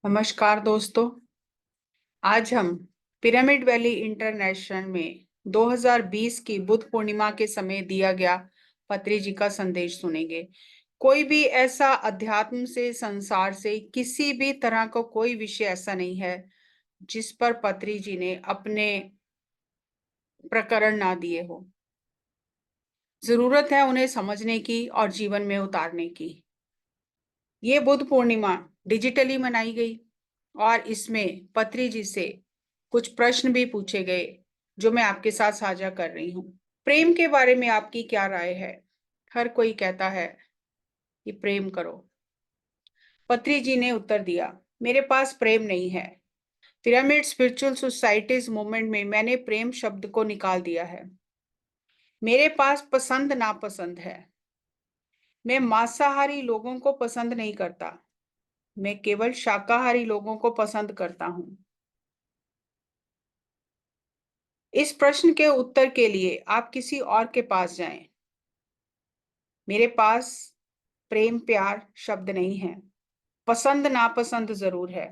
नमस्कार दोस्तों। आज हम पिरामिड वैली इंटरनेशनल में 2020 की बुद्ध पूर्णिमा के समय दिया गया पत्री जी का संदेश सुनेंगे। कोई भी ऐसा अध्यात्म से, संसार से, किसी भी तरह का कोई विषय ऐसा नहीं है जिस पर पत्री जी ने अपने प्रकरण ना दिए हो। जरूरत है उन्हें समझने की और जीवन में उतारने की। ये बुद्ध पूर्णिमा डिजिटली मनाई गई और इसमें पत्री जी से कुछ प्रश्न भी पूछे गए जो मैं आपके साथ साझा कर रही हूँ। प्रेम के बारे में आपकी क्या राय है? हर कोई कहता है कि प्रेम करो। पत्री जी ने उत्तर दिया, मेरे पास प्रेम नहीं है। पिरामिड स्पिरिचुअल सोसाइटीज मूवमेंट में मैंने प्रेम शब्द को निकाल दिया है। मेरे पास पसंद नापसंद है। मैं मांसाहारी लोगों को पसंद नहीं करता। मैं केवल शाकाहारी लोगों को पसंद करता हूँ। इस प्रश्न के उत्तर के लिए आप किसी और के पास जाएं। मेरे पास प्रेम प्यार शब्द नहीं है। पसंद नापसंद जरूर है।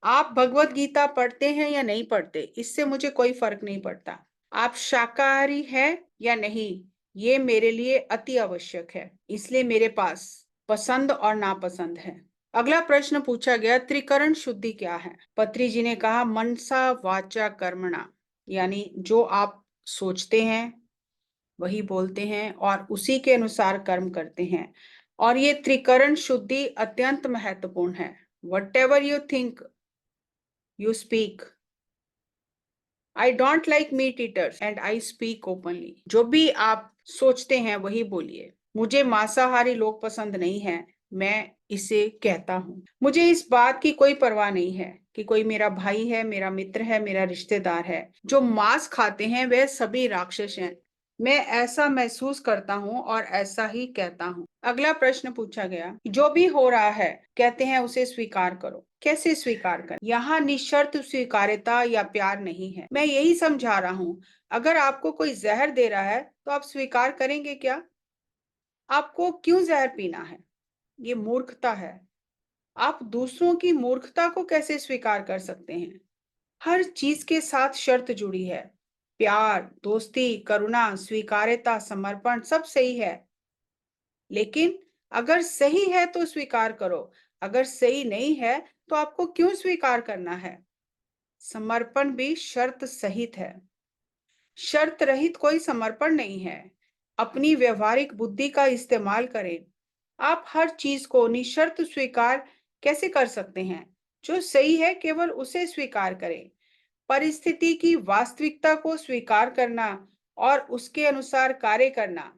आप भगवत गीता पढ़ते हैं या नहीं पढ़ते, इससे मुझे कोई फर्क नहीं पड़ता। आप शाकाहारी हैं या नहीं, ये मेरे लिए अति आवश्यक है। इसलिए मेरे पास पसंद और नापसंद है। अगला प्रश्न पूछा गया, त्रिकरण शुद्धि क्या है? पत्री जी ने कहा, मनसा वाचा कर्मणा, यानी जो आप सोचते हैं वही बोलते हैं और उसी के अनुसार कर्म करते हैं। और ये त्रिकरण शुद्धि अत्यंत महत्वपूर्ण है। What ever you think you speak. I don't like meet eaters and I speak openly. जो भी आप सोचते हैं वही बोलिए। मुझे मांसाहारी लोग पसंद नहीं है, मैं इसे कहता हूँ। मुझे इस बात की कोई परवाह नहीं है कि कोई मेरा भाई है, मेरा मित्र है, मेरा रिश्तेदार है। जो मांस खाते हैं वे सभी राक्षस हैं। मैं ऐसा महसूस करता हूँ और ऐसा ही कहता हूँ। अगला प्रश्न पूछा गया, जो भी हो रहा है कहते हैं उसे स्वीकार करो। कैसे स्वीकार करें? यहाँ निशर्त स्वीकार्यता या प्यार नहीं है। मैं यही समझा रहा हूँ। अगर आपको कोई जहर दे रहा है तो आप स्वीकार करेंगे क्या? आपको क्यों जहर पीना है? ये मूर्खता है। आप दूसरों की मूर्खता को कैसे स्वीकार कर सकते हैं? हर चीज के साथ शर्त जुड़ी है। प्यार, दोस्ती, करुणा, स्वीकार्यता, समर्पण सब सही है। लेकिन अगर सही है तो स्वीकार करो। अगर सही नहीं है तो आपको क्यों स्वीकार करना है? समर्पण भी शर्त सहित है। शर्त रहित कोई समर्पण नहीं है। अपनी व्यवहारिक बुद्धि का इस्तेमाल करें। आप हर चीज को निशर्त स्वीकार कैसे कर सकते हैं? जो सही है केवल उसे स्वीकार करें। परिस्थिति की वास्तविकता को स्वीकार करना और उसके अनुसार कार्य करना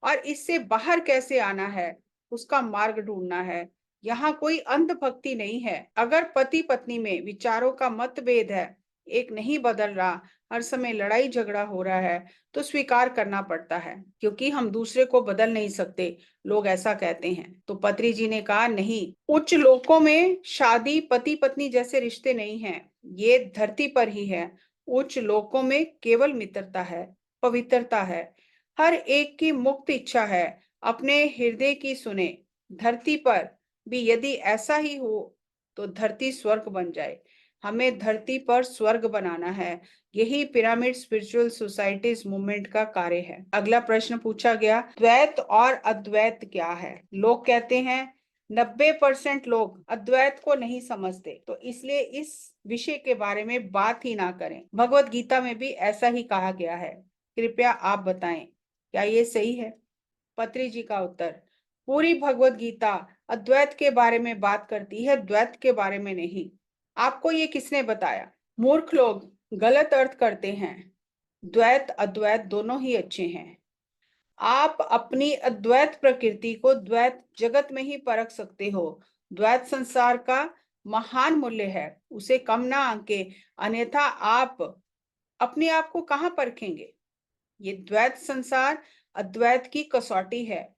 और इससे बाहर कैसे आना है उसका मार्ग ढूंढना है। यहाँ कोई अंधभक्ति नहीं है। अगर पति पत्नी में विचारों का मतभेद है, एक नहीं बदल रहा, हर समय लड़ाई झगड़ा हो रहा है, तो स्वीकार करना पड़ता है क्योंकि हम दूसरे को बदल नहीं सकते। लोग ऐसा कहते हैं। तो पत्री जी ने कहा, नहीं, उच्च लोकों में शादी पति पत्नी जैसे रिश्ते नहीं हैं। ये धरती पर ही है। उच्च लोकों में केवल मित्रता है, पवित्रता है। हर एक की मुक्त इच्छा है अपने हृदय की सुने। धरती पर भी यदि ऐसा ही हो तो धरती स्वर्ग बन जाए। हमें धरती पर स्वर्ग बनाना है। यही पिरामिड स्पिरिचुअल सोसाइटीज मूवमेंट का कार्य है। अगला प्रश्न पूछा गया, द्वैत और अद्वैत क्या है? लोग कहते हैं 90% लोग अद्वैत को नहीं समझते, तो इसलिए इस विषय के बारे में बात ही ना करें। भगवत गीता में भी ऐसा ही कहा गया है। कृपया आप बताएं, क्या ये सही है? पत्री जी का उत्तर, पूरी भगवत गीता अद्वैत के बारे में बात करती है, द्वैत के बारे में नहीं। आपको ये किसने बताया? मूर्ख लोग गलत अर्थ करते हैं। द्वैत अद्वैत दोनों ही अच्छे हैं। आप अपनी अद्वैत प्रकृति को द्वैत जगत में ही परख सकते हो। द्वैत संसार का महान मूल्य है, उसे कम ना आंके, अन्यथा आप अपने आप को कहाँ परखेंगे? ये द्वैत संसार अद्वैत की कसौटी है।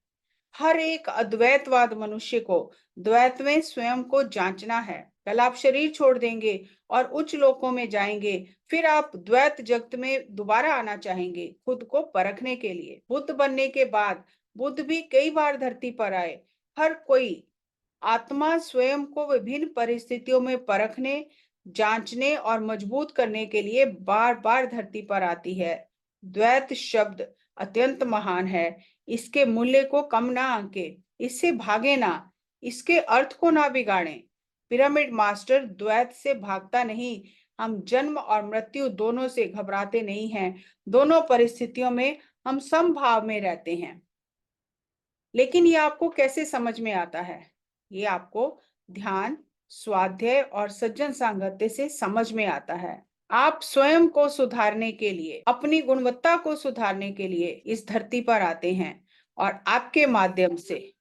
हर एक अद्वैतवाद मनुष्य को द्वैत में स्वयं को जांचना है। कल आप शरीर छोड़ देंगे और उच्च लोकों में जाएंगे, फिर आप द्वैत जगत में दोबारा आना चाहेंगे खुद को परखने के लिए। बुद्ध बनने के बाद बुद्ध भी कई बार धरती पर आए। हर कोई आत्मा स्वयं को विभिन्न परिस्थितियों में परखने, जांचने और मजबूत करने के लिए बार बार धरती पर आती है। द्वैत शब्द अत्यंत महान है। इसके मूल्य को कम ना आंके, इससे भागे ना, इसके अर्थ को ना बिगाड़ें। पिरामिड मास्टर द्वैत से भागता नहीं, हम जन्म और मृत्यु दोनों से घबराते नहीं हैं। दोनों परिस्थितियों में हम समभाव में रहते हैं। लेकिन ये आपको कैसे समझ में आता है? ये आपको ध्यान, स्वाध्याय और सज्जन सामंजस्य से समझ में आता है। आप स्वयं को सुधारने के लिए, अपनी गुणवत्ता को सुधारने के लिए इस धरती पर आते हैं और आपके माध्यम से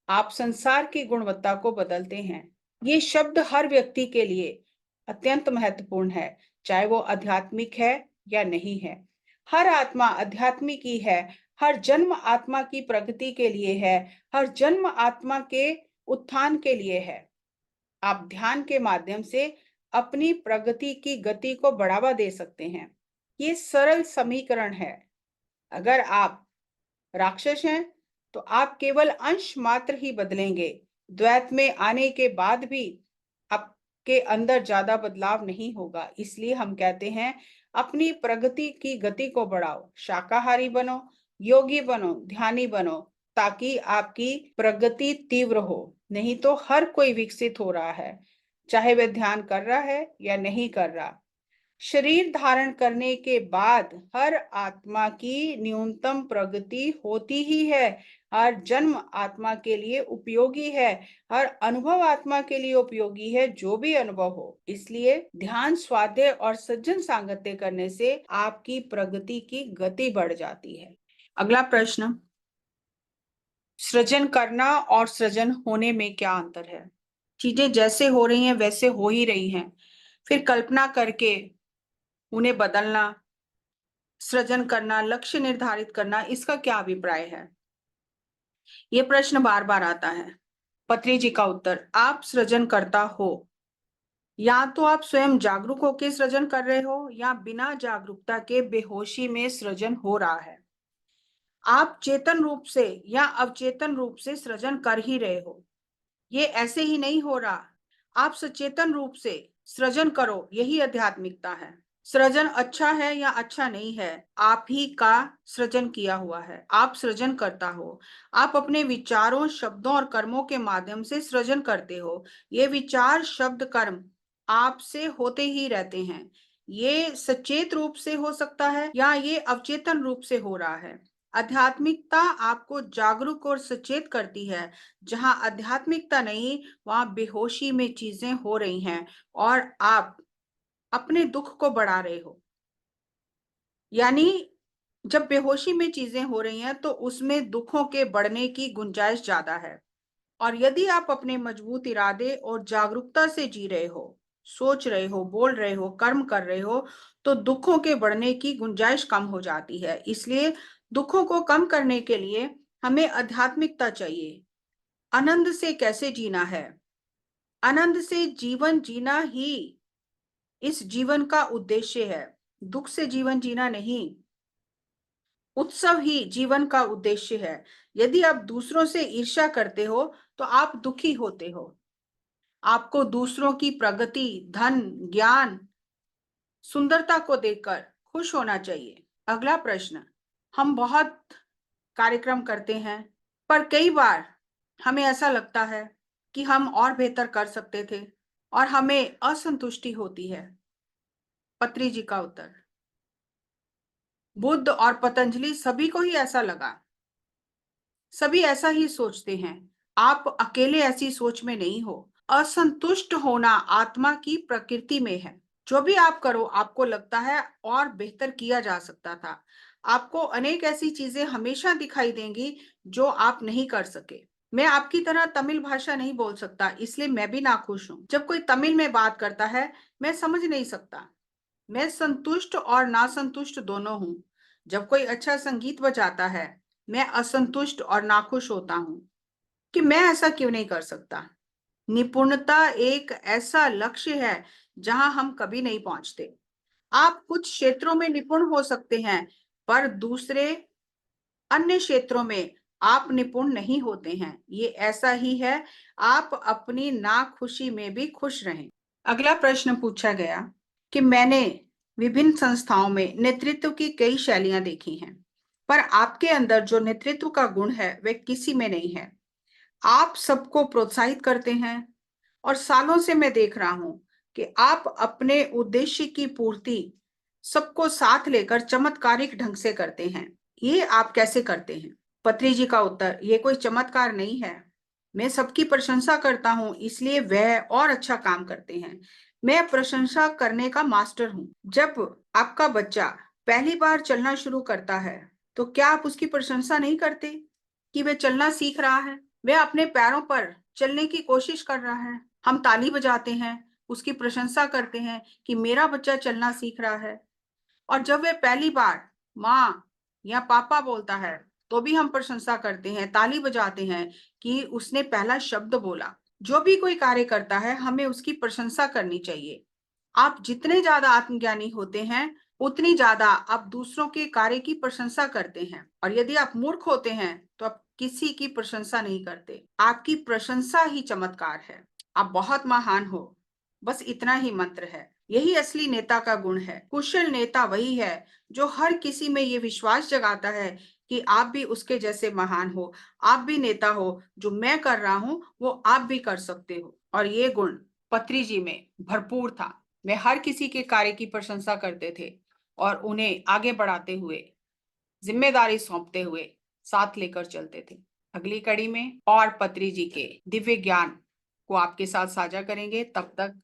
आप संसार की गुणवत्ता को बदलते हैं। ये शब्द हर व्यक्ति के लिए अत्यंत महत्वपूर्ण है, चाहे वो आध्यात्मिक है या नहीं है। हर आत्मा आध्यात्मिक ही है। हर जन्म आत्मा की प्रगति के लिए है। हर जन्म आत्मा के उत्थान के लिए है। आप ध्यान के माध्यम से अपनी प्रगति की गति को बढ़ावा दे सकते हैं। ये सरल समीकरण है। अगर आप राक्षस हैं तो आप केवल अंश मात्र ही बदलेंगे। द्वैत में आने के बाद भी आपके अंदर ज्यादा बदलाव नहीं होगा। इसलिए हम कहते हैं अपनी प्रगति की गति को बढ़ाओ, शाकाहारी बनो, योगी बनो, ध्यानी बनो, ताकि आपकी प्रगति तीव्र हो। नहीं तो हर कोई विकसित हो रहा है, चाहे वह ध्यान कर रहा है या नहीं कर रहा। शरीर धारण करने के बाद हर आत्मा की न्यूनतम प्रगति होती ही है। हर जन्म आत्मा के लिए उपयोगी है। हर अनुभव आत्मा के लिए उपयोगी है, जो भी अनुभव हो। इसलिए ध्यान, स्वाध्याय और सज्जन सांगत्य करने से आपकी प्रगति की गति बढ़ जाती है। अगला प्रश्न, सृजन करना और सृजन होने में क्या अंतर है? चीजें जैसे हो रही हैं वैसे हो ही रही हैं, फिर कल्पना करके उन्हें बदलना, सृजन करना, लक्ष्य निर्धारित करना, इसका क्या अभिप्राय है? ये प्रश्न बार बार आता है। पत्री जी का उत्तर, आप सृजन करता हो, या तो आप स्वयं जागरूक होकर सृजन कर रहे हो या बिना जागरूकता के बेहोशी में सृजन हो रहा है। आप चेतन रूप से या अवचेतन रूप से सृजन कर ही रहे हो। ये ऐसे ही नहीं हो रहा। आप सचेतन रूप से सृजन करो, यही आध्यात्मिकता है। सृजन अच्छा है या अच्छा नहीं है, आप ही का सृजन किया हुआ है। आप सृजन करता हो। आप अपने विचारों, शब्दों और कर्मों के माध्यम से सृजन करते हो। ये विचार, शब्द, कर्म आपसे होते ही रहते हैं। ये सचेत रूप से हो सकता है या ये अवचेतन रूप से हो रहा है। आध्यात्मिकता आपको जागरूक और सचेत करती है। जहां आध्यात्मिकता नहीं, वहां बेहोशी में चीजें हो रही हैं और आप अपने दुख को बढ़ा रहे हो। यानी जब बेहोशी में चीजें हो रही हैं तो उसमें दुखों के बढ़ने की गुंजाइश ज्यादा है। और यदि आप अपने मजबूत इरादे और जागरूकता से जी रहे हो, सोच रहे हो, बोल रहे हो, कर्म कर रहे हो, तो दुखों के बढ़ने की गुंजाइश कम हो जाती है। इसलिए दुखों को कम करने के लिए हमें आध्यात्मिकता चाहिए। आनंद से कैसे जीना है? आनंद से जीवन जीना ही इस जीवन का उद्देश्य है। दुख से जीवन जीना नहीं। उत्सव ही जीवन का उद्देश्य है। यदि आप दूसरों से ईर्ष्या करते हो तो आप दुखी होते हो। आपको दूसरों की प्रगति, धन, ज्ञान, सुंदरता को देखकर खुश होना चाहिए। अगला प्रश्न, हम बहुत कार्यक्रम करते हैं, पर कई बार हमें ऐसा लगता है कि हम और बेहतर कर सकते थे और हमें असंतुष्टि होती है। पत्री जी का उत्तर, बुद्ध और पतंजलि सभी को ही ऐसा लगा। सभी ऐसा ही सोचते हैं। आप अकेले ऐसी सोच में नहीं हो। असंतुष्ट होना आत्मा की प्रकृति में है। जो भी आप करो, आपको लगता है और बेहतर किया जा सकता था। आपको अनेक ऐसी चीजें हमेशा दिखाई देंगी जो आप नहीं कर सके। मैं आपकी तरह तमिल भाषा नहीं बोल सकता, इसलिए मैं भी नाखुश हूँ। जब कोई तमिल में बात करता है, मैं समझ नहीं सकता। मैं संतुष्ट और नासंतुष्ट दोनों हूँ। जब कोई अच्छा संगीत बजाता है, मैं असंतुष्ट और नाखुश होता हूँ कि मैं ऐसा क्यों नहीं कर सकता। निपुणता एक ऐसा लक्ष्य है जहां हम कभी नहीं पहुंचते। आप कुछ क्षेत्रों में निपुण हो सकते हैं, पर दूसरे अन्य क्षेत्रों में आप निपुण नहीं होते हैं, ये ऐसा ही है। आप अपनी नाखुशी में भी खुश रहें। अगला प्रश्न पूछा गया कि मैंने विभिन्न संस्थाओं में नेतृत्व की कई शैलियां देखी हैं, पर आपके अंदर जो नेतृत्व का गुण है वह किसी में नहीं है। आप सबको प्रोत्साहित करते हैं और सालों से मैं देख रहा हूं कि आप अपने उद्देश्य की पूर्ति सबको साथ लेकर चमत्कारिक ढंग से करते हैं। ये आप कैसे करते हैं? पत्री जी का उत्तर, ये कोई चमत्कार नहीं है। मैं सबकी प्रशंसा करता हूँ, इसलिए वह और अच्छा काम करते हैं। मैं प्रशंसा करने का मास्टर हूँ। जब आपका बच्चा पहली बार चलना शुरू करता है तो क्या आप उसकी प्रशंसा नहीं करते कि वह चलना सीख रहा है, वह अपने पैरों पर चलने की कोशिश कर रहा है? हम ताली बजाते हैं, उसकी प्रशंसा करते हैं कि मेरा बच्चा चलना सीख रहा है। और जब वह पहली बार माँ या पापा बोलता है तो भी हम प्रशंसा करते हैं, ताली बजाते हैं कि उसने पहला शब्द बोला। जो भी कोई कार्य करता है हमें उसकी प्रशंसा करनी चाहिए। आप जितने ज्यादा आत्मज्ञानी होते हैं उतनी ज्यादा आप दूसरों के कार्य की प्रशंसा करते हैं, और यदि आप मूर्ख होते हैं तो आप किसी की प्रशंसा नहीं करते। आपकी प्रशंसा ही चमत्कार है। आप बहुत महान हो, बस इतना ही मंत्र है। यही असली नेता का गुण है। कुशल नेता वही है जो हर किसी में ये विश्वास जगाता है कि आप भी उसके जैसे महान हो, आप भी नेता हो। जो मैं कर रहा हूं वो आप भी कर सकते हो। और ये गुण पत्री जी में भरपूर था। वे हर किसी के कार्य की प्रशंसा करते थे और उन्हें आगे बढ़ाते हुए, जिम्मेदारी सौंपते हुए साथ लेकर चलते थे। अगली कड़ी में और पत्री जी के दिव्य ज्ञान को आपके साथ साझा करेंगे। तब तक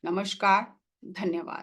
नमस्कार, धन्यवाद।